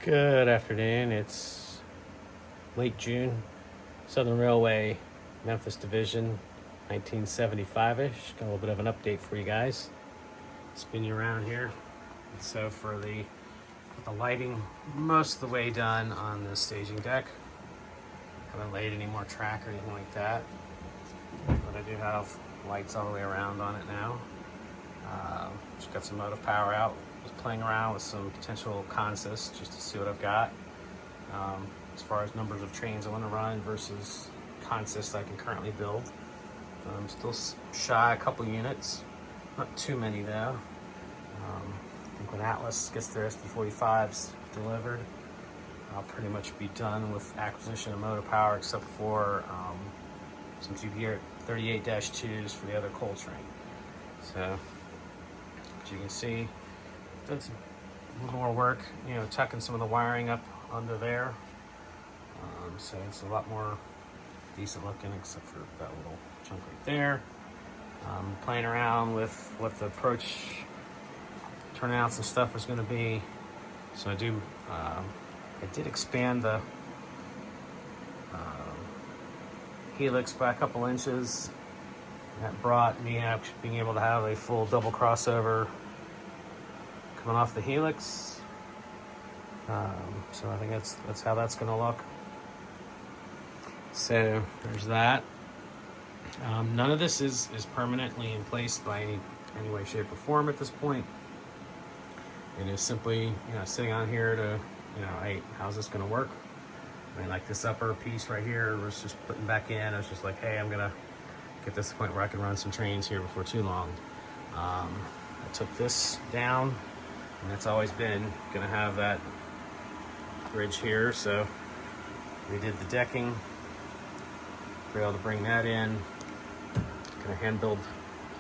Good afternoon. It's late June. Southern Railway, Memphis Division, 1975-ish. Got a little bit of an update for you guys. Spin you around here. And so for the lighting most of the way done on the staging deck. Haven't laid any more track or anything like that. But I do have lights all the way around on it now. Just got some motive power out. Was playing around with some potential consists just to see what I've got. As far as numbers of trains I want to run versus consists I can currently build. Still shy a couple units. Not too many though. I think when Atlas gets their SD45s delivered, I'll pretty much be done with acquisition of motor power except for some GP 38-2s for the other coal train. So, as you can see, done some a little more work, tucking some of the wiring up under there. So it's a lot more decent looking except for that little chunk right there. Playing around with what the approach turnouts and stuff is going to be. So I did expand the helix by a couple inches. That brought me up being able to have a full double crossover coming off the helix. So I think that's how that's going to look. So there's that. None of this is permanently in place by any way, shape, or form at this point. It is simply sitting on here to hey, how's this going to work? I mean, like this upper piece right here was just putting back in. I was just like, hey, I'm gonna get this to the point where I can run some trains here before too long. I took this down, and it's always been gonna have that bridge here. So we did the decking. We're able to bring that in. Gonna hand build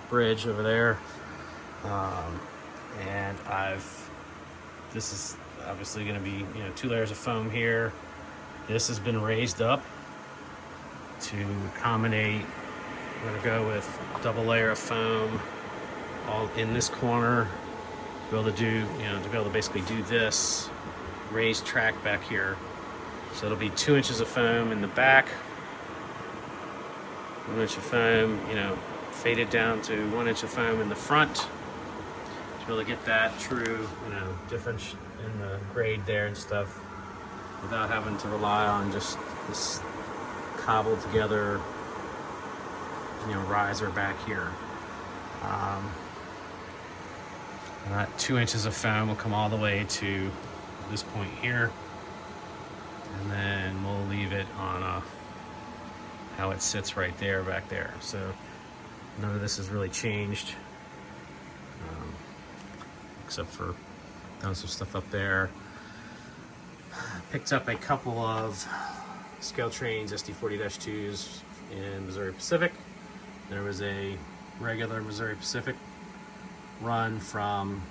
bridge over there, and this is obviously going to be 2 layers of foam here. This has been raised up to accommodate. I'm going to go with double layer of foam all in this corner to be able to do to be able to basically do this raised track back here. So it'll be 2 inches of foam in the back, 1 inch of foam faded down to 1 inch of foam in the front to really get that true difference in the grade there and stuff without having to rely on just this cobbled together riser back here. That 2 inches of foam will come all the way to this point here, and then we'll leave it on how it sits right there back there. So none of this has really changed, except for done some stuff up there. Picked up a couple of scale trains, SD40-2s in Missouri Pacific. There was a regular Missouri Pacific run from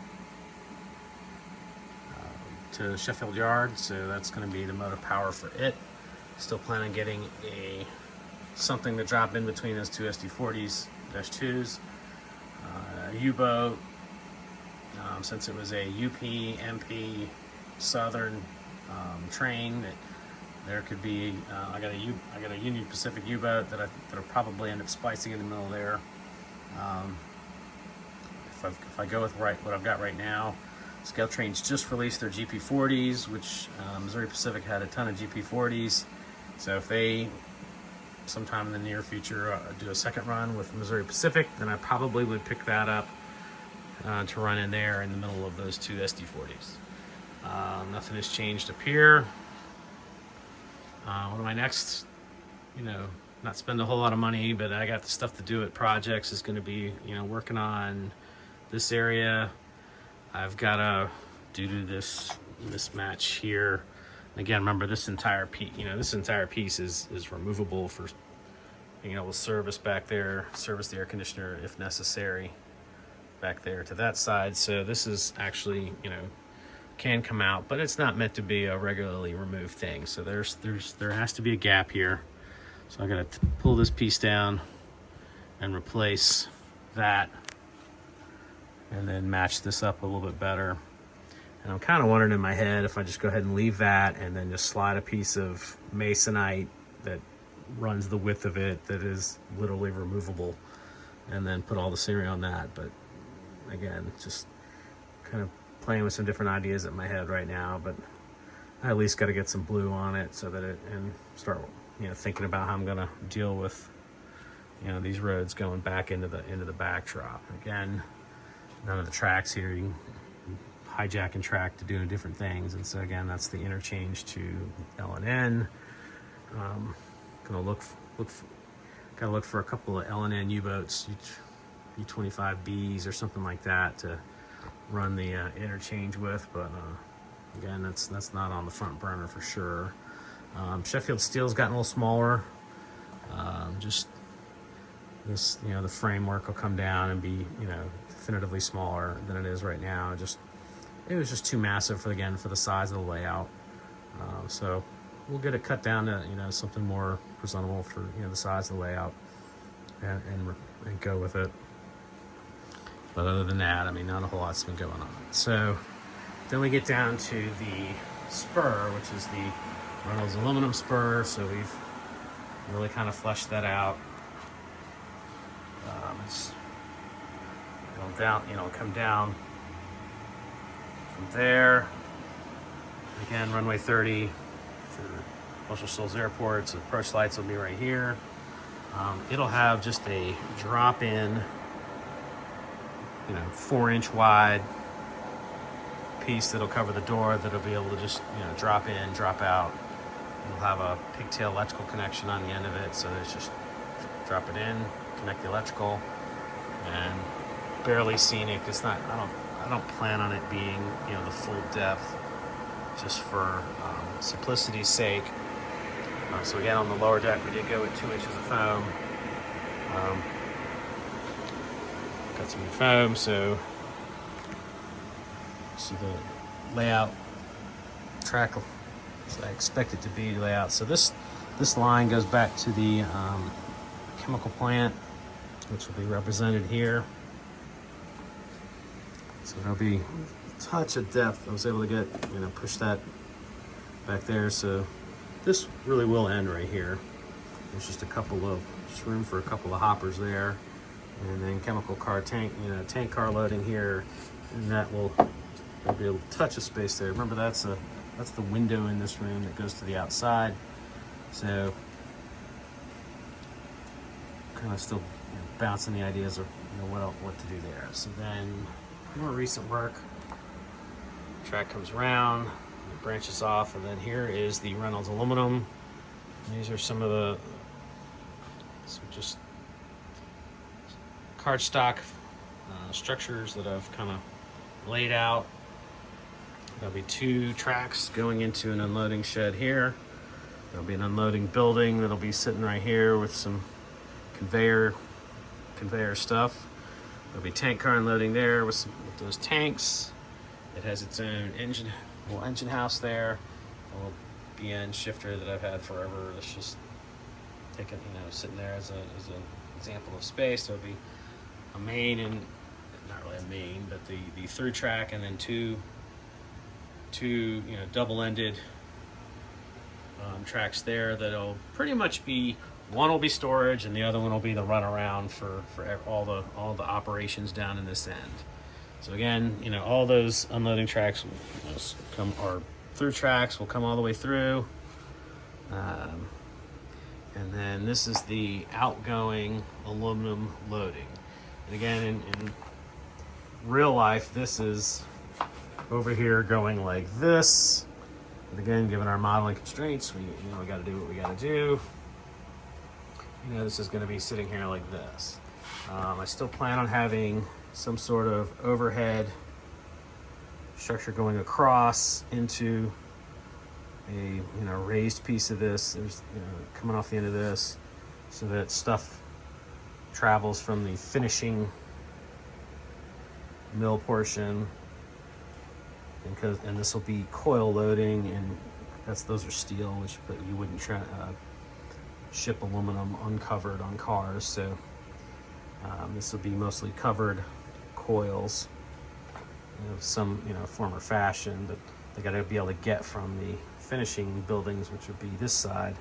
to Sheffield Yard, so that's going to be the motor power for it. Still plan on getting something to drop in between those two SD40s-2s. A U-boat, since it was a UP, MP, Southern train, there could be. I got a Union Pacific U-boat that'll probably end up splicing in the middle there. If I go with what I've got right now, Scale Trains just released their GP40s, which Missouri Pacific had a ton of GP40s. So if they sometime in the near future do a second run with Missouri Pacific, then I probably would pick that up to run in there in the middle of those two SD40s. Nothing has changed up here. One of my next, not spend a whole lot of money, but I got the stuff to do at projects is going to be, working on this area. I've got to, due to this mismatch here, again, remember this entire piece is removable for being able to service back there, service the air conditioner if necessary back there to that side. So this is actually, can come out, but it's not meant to be a regularly removed thing. So there has to be a gap here. So I got to pull this piece down and replace that, and then match this up a little bit better. And I'm kind of wondering in my head if I just go ahead and leave that and then just slide a piece of masonite that runs the width of it, that is literally removable, and then put all the scenery on that. But again, just kind of playing with some different ideas in my head right now. But I at least got to get some blue on it so that and start, thinking about how I'm going to deal with, these roads going back into the backdrop. Again, none of the tracks here, you can hijack and track to do different things. And so again, that's the interchange to L&N. Gonna look for a couple of L&N U-boats, U-25Bs or something like that to run the interchange with. But again, that's not on the front burner for sure. Sheffield steel's gotten a little smaller. Just this, the framework will come down and be, definitively smaller than it is right now. It was just too massive for the size of the layout. So we'll get it cut down to, something more presentable for, the size of the layout and go with it. But other than that, I mean, not a whole lot's been going on. So then we get down to the spur, which is the Reynolds aluminum spur. So we've really kind of fleshed that out. It's come down from there. Again, runway 30 for Marshall Shoals Airport. So approach lights will be right here. It'll have just a drop-in, 4-inch wide piece that'll cover the door that'll be able to just, drop in, drop out. It'll have a pigtail electrical connection on the end of it, so it's just drop it in, connect the electrical, and barely scenic. It's not. I don't plan on it being, the full depth, just for simplicity's sake. So again, on the lower deck, we did go with 2 inches of foam. Got some new foam, so see the layout track. I expect it to be layout. So this line goes back to the chemical plant, which will be represented here. So there'll be a touch of depth. I was able to get, push that back there. So this really will end right here. There's just room for a couple of hoppers there. And then chemical car tank, tank car loading here. And there'll be a touch of space there. Remember, that's the window in this room that goes to the outside. So kind of still bouncing the ideas of what to do there. So then more recent work. Track comes around, it branches off, and then here is the Reynolds aluminum. These are some of just cardstock structures that I've kind of laid out. There'll be 2 tracks going into an unloading shed here. There'll be an unloading building that'll be sitting right here with some conveyor stuff. There'll be tank car unloading there with those tanks. It has its own engine house there. A little BN shifter that I've had forever. That's just taken, sitting there as an example of space. There'll be a main, and not really a main, but the through track, and then two double-ended tracks there that'll pretty much be, one will be storage and the other one will be the runaround for all the operations down in this end. So again, all those unloading tracks or through tracks will come all the way through. And then this is the outgoing aluminum loading. And again, in real life, this is over here going like this. But again, given our modeling constraints, we got to do what we got to do. This is going to be sitting here like this. I still plan on having some sort of overhead structure going across into a raised piece of this. There's coming off the end of this, so that stuff travels from the finishing mill portion, and this will be coil loading, and those are steel, but you wouldn't ship aluminum uncovered on cars, so this will be mostly covered coils. some former fashion, but they got to be able to get from the finishing buildings, which would be this side.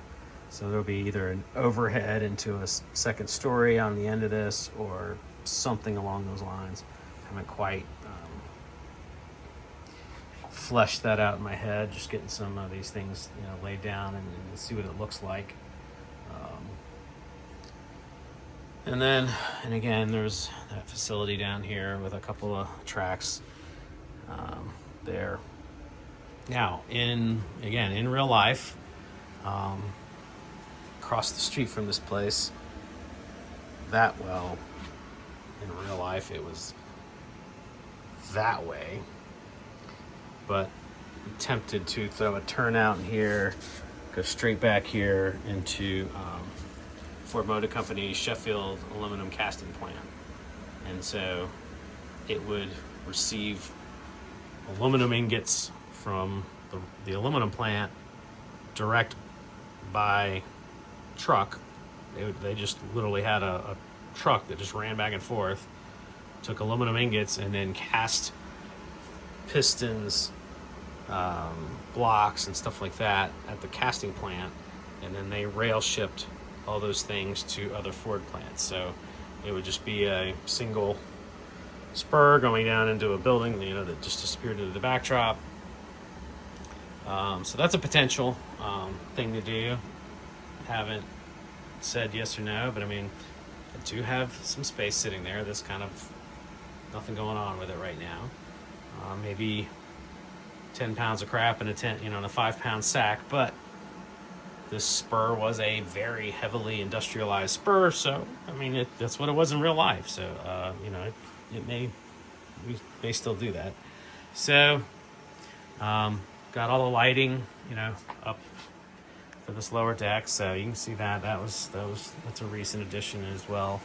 So there'll be either an overhead into a second story on the end of this, or something along those lines. I haven't quite fleshed that out in my head. Just getting some of these things laid down and see what it looks like. And again, there's that facility down here with a couple of tracks there. Now, in real life, across the street from this place, in real life, it was that way. But I'm tempted to throw a turnout in here, go straight back here into Ford Motor Company's Sheffield aluminum casting plant. And so it would receive aluminum ingots from the aluminum plant direct by truck. They just literally had a truck that just ran back and forth, took aluminum ingots and then cast pistons, blocks and stuff like that at the casting plant, and then they rail shipped all those things to other Ford plants. So it would just be a single spur going down into a building that just disappeared into the backdrop. So that's a potential thing to do. Haven't said yes or no, but I mean, I do have some space sitting there. There's kind of nothing going on with it right now. Maybe 10 pounds of crap in a 5-pound sack, but this spur was a very heavily industrialized spur, so I mean that's what it was in real life. So we may still do that. So got all the lighting up for this lower deck, so you can see that's a recent addition as well.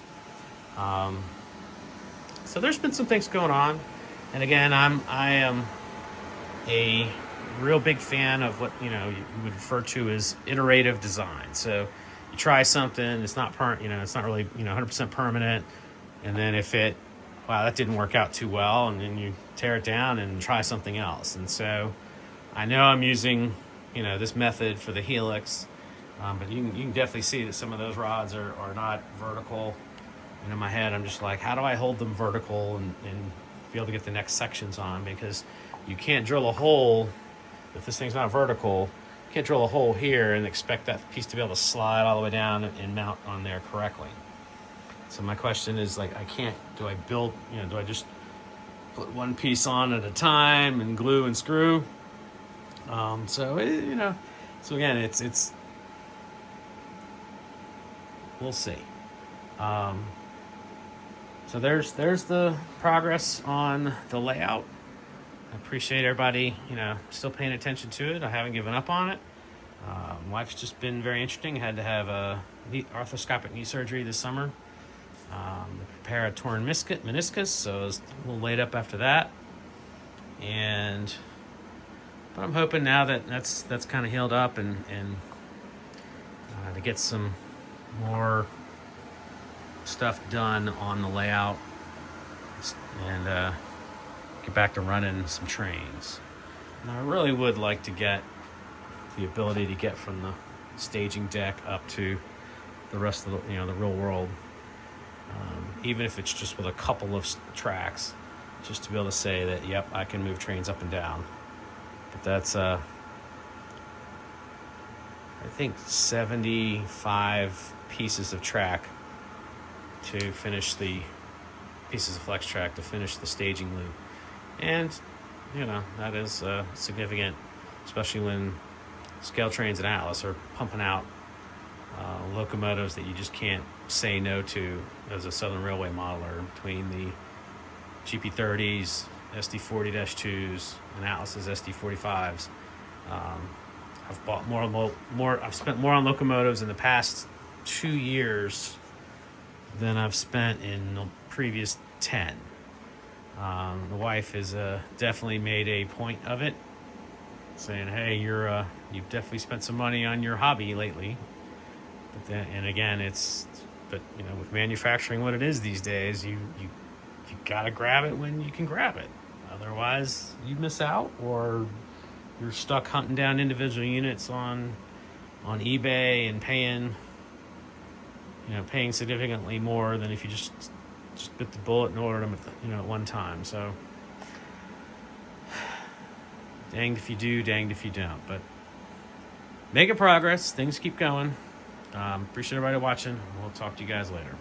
So there's been some things going on, and again, I am a real big fan of what you would refer to as iterative design. So you try something, it's not it's not really 100% permanent, and then if that didn't work out too well, and then you tear it down and try something else. And so I know I'm using this method for the Helix, but you can definitely see that some of those rods are not vertical. And in my head, I'm just like, how do I hold them vertical and be able to get the next sections on? Because you can't drill a hole if this thing's not vertical. You can't drill a hole here and expect that piece to be able to slide all the way down and mount on there correctly. So my question is, like, do I just put one piece on at a time and glue and screw? So again, it's we'll see. So there's the progress on the layout. I appreciate everybody, still paying attention to it. I haven't given up on it. Life's just been very interesting. I had to have a arthroscopic knee surgery this summer to repair a torn meniscus, so I was a little laid up after that. But I'm hoping now that's kind of healed up and to get some more stuff done on the layout and get back to running some trains. And I really would like to get the ability to get from the staging deck up to the rest of the the real world, even if it's just with a couple of tracks, just to be able to say that yep, I can move trains up and down. But that's I think 75 pieces of track to finish the pieces of flex track to finish the staging loop. And that is significant, especially when Scale Trains and Atlas are pumping out locomotives that you just can't say no to as a Southern Railway modeler. Between the GP30s, SD40-2s, and Atlas's SD45s, I've bought more. I've spent more on locomotives in the past 2 years than I've spent in the previous 10. The wife has definitely made a point of it, saying, "Hey, you've definitely spent some money on your hobby lately." But with manufacturing what it is these days, you gotta grab it when you can grab it. Otherwise, you miss out, or you're stuck hunting down individual units on eBay and paying significantly more than if you just bit the bullet and ordered them at one time. So danged if you do, danged if you don't. But making progress, things keep going. Appreciate everybody watching. We'll talk to you guys later.